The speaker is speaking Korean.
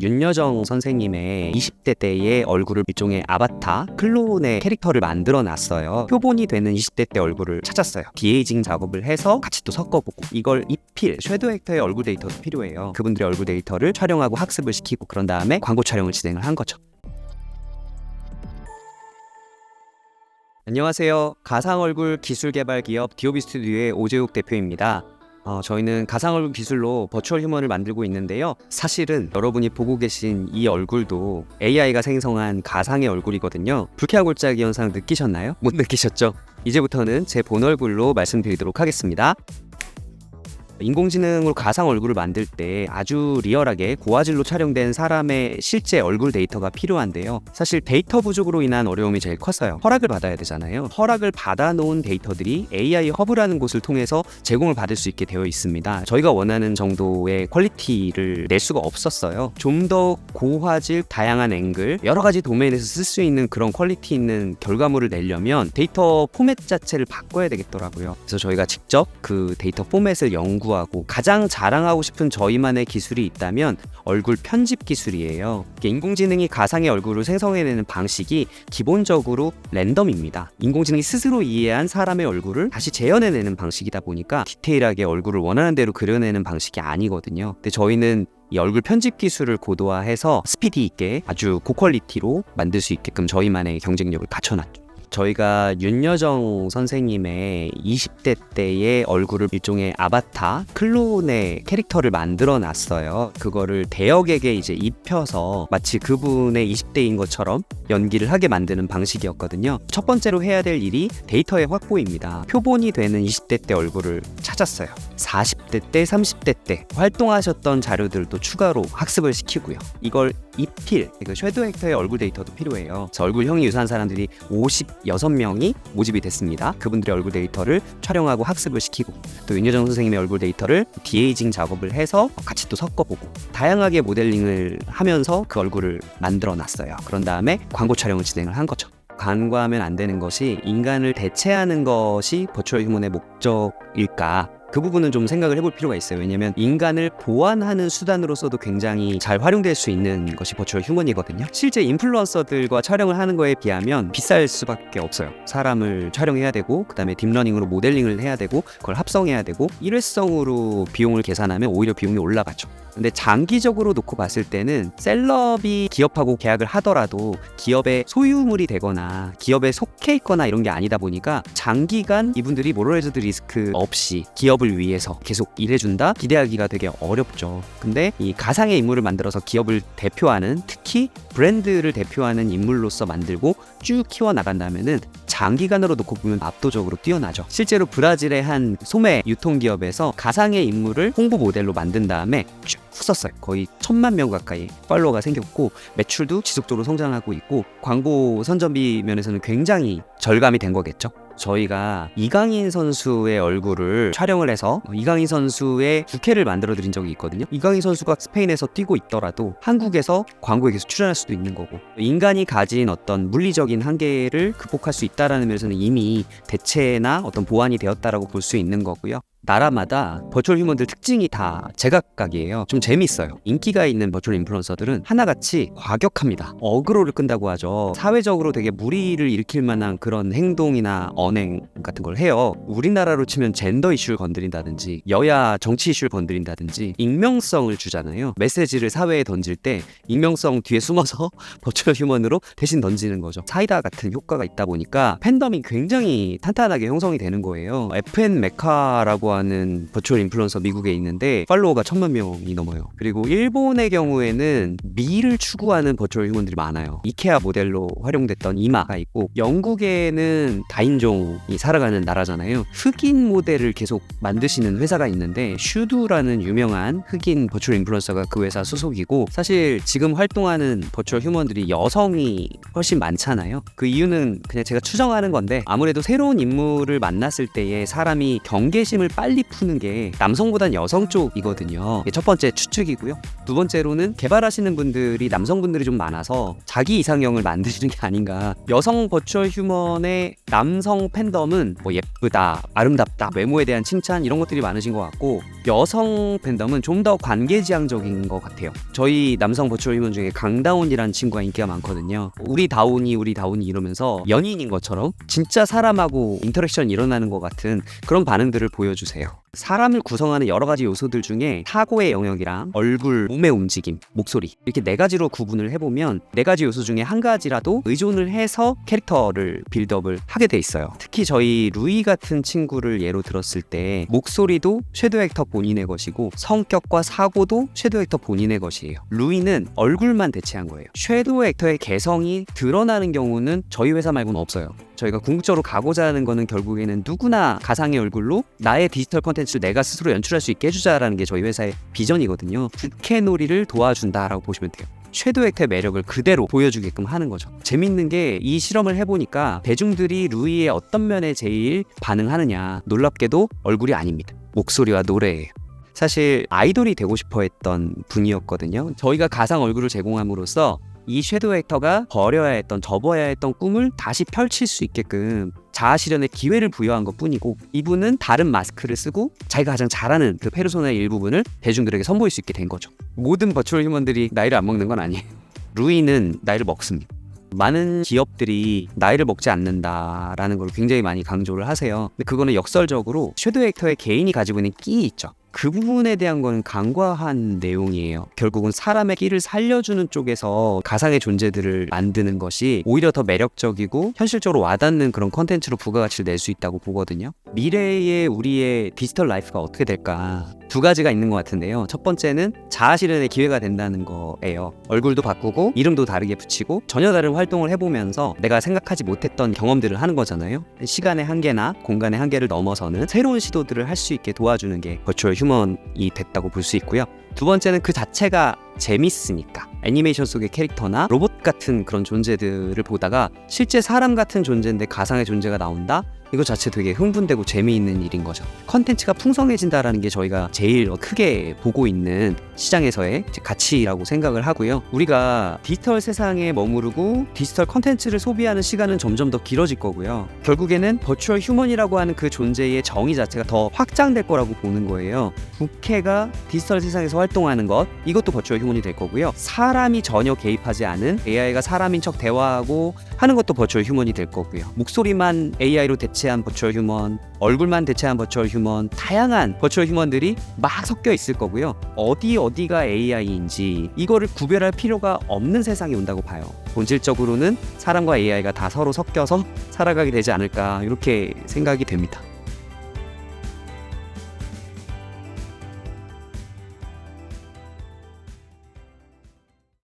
윤여정 선생님의 20대 때의 얼굴을 일종의 아바타, 클론의 캐릭터를 만들어 놨어요. 표본이 되는 20대 때 얼굴을 찾았어요. 디에이징 작업을 해서 같이 또 섞어보고, 이걸 입힐 섀도우 액터의 얼굴 데이터도 필요해요. 그분들의 얼굴 데이터를 촬영하고 학습을 시키고, 그런 다음에 광고 촬영을 진행을 한 거죠. 안녕하세요. 가상얼굴 기술개발 기업 디오비 스튜디오의 오재욱 대표입니다. 저희는 가상얼굴 기술로 버추얼 휴먼을 만들고 있는데요. 사실은 여러분이 보고 계신 이 얼굴도 AI가 생성한 가상의 얼굴이거든요. 불쾌하골짜기 현상 느끼셨나요? 못 느끼셨죠? 이제부터는 제 본 얼굴로 말씀드리도록 하겠습니다. 인공지능으로 가상 얼굴을 만들 때 아주 리얼하게 고화질로 촬영된 사람의 실제 얼굴 데이터가 필요한데요. 사실 데이터 부족으로 인한 어려움이 제일 컸어요. 허락을 받아야 되잖아요. 허락을 받아놓은 데이터들이 AI 허브라는 곳을 통해서 제공을 받을 수 있게 되어 있습니다. 저희가 원하는 정도의 퀄리티를 낼 수가 없었어요. 좀 더 고화질, 다양한 앵글, 여러 가지 도메인에서 쓸 수 있는 그런 퀄리티 있는 결과물을 내려면 데이터 포맷 자체를 바꿔야 되겠더라고요. 그래서 저희가 직접 그 데이터 포맷을 연구하고, 가장 자랑하고 싶은 저희만의 기술이 있다면 얼굴 편집 기술이에요. 인공지능이 가상의 얼굴을 생성해내는 방식이 기본적으로 랜덤입니다. 인공지능이 스스로 이해한 사람의 얼굴을 다시 재현해내는 방식이다 보니까 디테일하게 얼굴을 원하는 대로 그려내는 방식이 아니거든요. 근데 저희는 이 얼굴 편집 기술을 고도화해서 스피디 있게 아주 고퀄리티로 만들 수 있게끔 저희만의 경쟁력을 갖춰놨죠. 저희가 윤여정 선생님의 20대 때의 얼굴을 일종의 아바타, 클론의 캐릭터를 만들어 놨어요. 그거를 대역에게 이제 입혀서 마치 그분의 20대인 것처럼 연기를 하게 만드는 방식이었거든요. 첫 번째로 해야 될 일이 데이터의 확보입니다. 표본이 되는 20대 때 얼굴을 찾았어요. 40대 때, 30대 때 활동하셨던 자료들도 추가로 학습을 시키고요. 이걸 입힐, 섀도우 액터의 얼굴 데이터도 필요해요. 얼굴형이 유사한 사람들이 56명이 모집이 됐습니다. 그분들의 얼굴 데이터를 촬영하고 학습을 시키고, 또 윤여정 선생님의 얼굴 데이터를 디에이징 작업을 해서 같이 또 섞어보고, 다양하게 모델링을 하면서 그 얼굴을 만들어 놨어요. 그런 다음에 광고 촬영을 진행을 한 거죠. 간과하면 안 되는 것이, 인간을 대체하는 것이 버추얼 휴먼의 목적일까? 그 부분은 좀 생각을 해볼 필요가 있어요. 왜냐면 인간을 보완하는 수단으로서도 굉장히 잘 활용될 수 있는 것이 버추얼 휴먼이거든요. 실제 인플루언서들과 촬영을 하는 거에 비하면 비쌀 수밖에 없어요. 사람을 촬영해야 되고, 그 다음에 딥러닝으로 모델링을 해야 되고, 그걸 합성해야 되고, 일회성으로 비용을 계산하면 오히려 비용이 올라가죠. 근데 장기적으로 놓고 봤을 때는 셀럽이 기업하고 계약을 하더라도 기업의 소유물이 되거나 기업에 속해 있거나 이런 게 아니다 보니까 장기간 이분들이 모럴헤즈드 리스크 없이 기업을 위해서 계속 일해준다? 기대하기가 되게 어렵죠. 근데 이 가상의 인물을 만들어서 기업을 대표하는, 특히 브랜드를 대표하는 인물로서 만들고 쭉 키워나간다면은 장기간으로 놓고 보면 압도적으로 뛰어나죠. 실제로 브라질의 한 소매 유통기업에서 가상의 인물을 홍보 모델로 만든 다음에 쭉 썼어요. 거의 1000만 명 가까이 팔로워가 생겼고, 매출도 지속적으로 성장하고 있고, 광고 선전비 면에서는 굉장히 절감이 된 거겠죠. 저희가 이강인 선수의 얼굴을 촬영을 해서 이강인 선수의 부캐를 만들어 드린 적이 있거든요. 이강인 선수가 스페인에서 뛰고 있더라도 한국에서 광고에 계속 출연할 수도 있는 거고, 인간이 가진 어떤 물리적인 한계를 극복할 수 있다라는 면에서는 이미 대체나 어떤 보완이 되었다라고 볼 수 있는 거고요. 나라마다 버추얼 휴먼들 특징이 다 제각각이에요. 좀 재밌어요. 인기가 있는 버추얼 인플루언서들은 하나같이 과격합니다. 어그로를 끈다고 하죠. 사회적으로 되게 무리를 일으킬 만한 그런 행동이나 언행 같은 걸 해요. 우리나라로 치면 젠더 이슈를 건드린다든지, 여야 정치 이슈를 건드린다든지, 익명성을 주잖아요. 메시지를 사회에 던질 때 익명성 뒤에 숨어서 버추얼 휴먼으로 대신 던지는 거죠. 사이다 같은 효과가 있다 보니까 팬덤이 굉장히 탄탄하게 형성이 되는 거예요. FN 메카라고 하는 버추얼 인플루언서 미국에 있는데 팔로워가 1000만 명이 넘어요. 그리고 일본의 경우에는 미를 추구하는 버추얼 휴먼들이 많아요. 이케아 모델로 활용됐던 이마가 있고, 영국에는 다인종이 살아가는 나라잖아요. 흑인 모델을 계속 만드시는 회사가 있는데, 슈두라는 유명한 흑인 버추얼 인플루언서가 그 회사 소속이고, 사실 지금 활동하는 버추얼 휴먼들이 여성이 훨씬 많잖아요. 그 이유는 그냥 제가 추정하는 건데, 아무래도 새로운 인물을 만났을 때에 사람이 경계심을 빨리 푸는 게 남성보단 여성 쪽이거든요. 이게 첫 번째 추측이고요. 두 번째로는 개발하시는 분들이 남성분들이 좀 많아서 자기 이상형을 만드시는 게 아닌가. 여성 버추얼 휴먼의 남성 팬덤은 뭐 예쁘다, 아름답다, 외모에 대한 칭찬 이런 것들이 많으신 것 같고, 여성 팬덤은 좀 더 관계지향적인 것 같아요. 저희 남성 버추얼 휴먼 중에 강다운이라는 친구가 인기가 많거든요. 우리 다운이 이러면서 연인인 것처럼 진짜 사람하고 인터랙션 일어나는 것 같은 그런 반응들을 보여주세요. 사람을 구성하는 여러 가지 요소들 중에 사고의 영역이랑 얼굴, 몸의 움직임, 목소리 이렇게 네 가지로 구분을 해보면 네 가지 요소 중에 한 가지라도 의존을 해서 캐릭터를 빌드업을 하게 돼 있어요. 특히 저희 루이 같은 친구를 예로 들었을 때 목소리도 섀도우 액터 본인의 것이고 성격과 사고도 섀도우 액터 본인의 것이에요. 루이는 얼굴만 대체한 거예요. 섀도우 액터의 개성이 드러나는 경우는 저희 회사 말고는 없어요. 저희가 궁극적으로 가고자 하는 거는 결국에는 누구나 가상의 얼굴로 나의 디지털 콘텐츠를 내가 스스로 연출할 수 있게 해주자라는 게 저희 회사의 비전이거든요. 부캐놀이를 도와준다라고 보시면 돼요. 섀도우 액터의 매력을 그대로 보여주게끔 하는 거죠. 재밌는 게 이 실험을 해보니까 대중들이 루이의 어떤 면에 제일 반응하느냐, 놀랍게도 얼굴이 아닙니다. 목소리와 노래예요. 사실 아이돌이 되고 싶어 했던 분이었거든요. 저희가 가상 얼굴을 제공함으로써 이 섀도우 액터가 버려야 했던, 접어야 했던 꿈을 다시 펼칠 수 있게끔 자아실현의 기회를 부여한 것 뿐이고, 이분은 다른 마스크를 쓰고 자기가 가장 잘하는 그 페르소나의 일부분을 대중들에게 선보일 수 있게 된 거죠. 모든 버추얼 휴먼들이 나이를 안 먹는 건 아니에요. 루이는 나이를 먹습니다. 많은 기업들이 나이를 먹지 않는다라는 걸 굉장히 많이 강조를 하세요. 근데 그거는 역설적으로 섀도우 액터의 개인이 가지고 있는 끼 있죠. 그 부분에 대한 건 간과한 내용이에요. 결국은 사람의 끼를 살려주는 쪽에서 가상의 존재들을 만드는 것이 오히려 더 매력적이고 현실적으로 와닿는 그런 컨텐츠로 부가가치를 낼 수 있다고 보거든요. 미래의 우리의 디지털 라이프가 어떻게 될까? 두 가지가 있는 것 같은데요. 첫 번째는 자아실현의 기회가 된다는 거예요. 얼굴도 바꾸고 이름도 다르게 붙이고 전혀 다른 활동을 해보면서 내가 생각하지 못했던 경험들을 하는 거잖아요. 시간의 한계나 공간의 한계를 넘어서는 새로운 시도들을 할 수 있게 도와주는 게 버추얼 휴먼이 됐다고 볼 수 있고요. 두 번째는 그 자체가 재밌으니까. 애니메이션 속의 캐릭터나 로봇 같은 그런 존재들을 보다가 실제 사람 같은 존재인데 가상의 존재가 나온다? 이거 자체 되게 흥분되고 재미있는 일인 거죠. 컨텐츠가 풍성해진다라는 게 저희가 제일 크게 보고 있는 시장에서의 가치라고 생각을 하고요. 우리가 디지털 세상에 머무르고 디지털 컨텐츠를 소비하는 시간은 점점 더 길어질 거고요. 결국에는 버추얼 휴먼이라고 하는 그 존재의 정의 자체가 더 확장될 거라고 보는 거예요. 부캐가 디지털 세상에서 활동하는 것, 이것도 버추얼 휴먼이 될 거고요. 사람이 전혀 개입하지 않은 AI가 사람인 척 대화하고 하는 것도 버추얼 휴먼이 될 거고요. 목소리만 AI로 대체한 버추얼 휴먼, 얼굴만 대체한 버추얼 휴먼, 다양한 버추얼 휴먼들이 막 섞여 있을 거고요. 어디가 AI인지 이거를 구별할 필요가 없는 세상이 온다고 봐요. 본질적으로는 사람과 AI가 다 서로 섞여서 살아가게 되지 않을까, 이렇게 생각이 됩니다.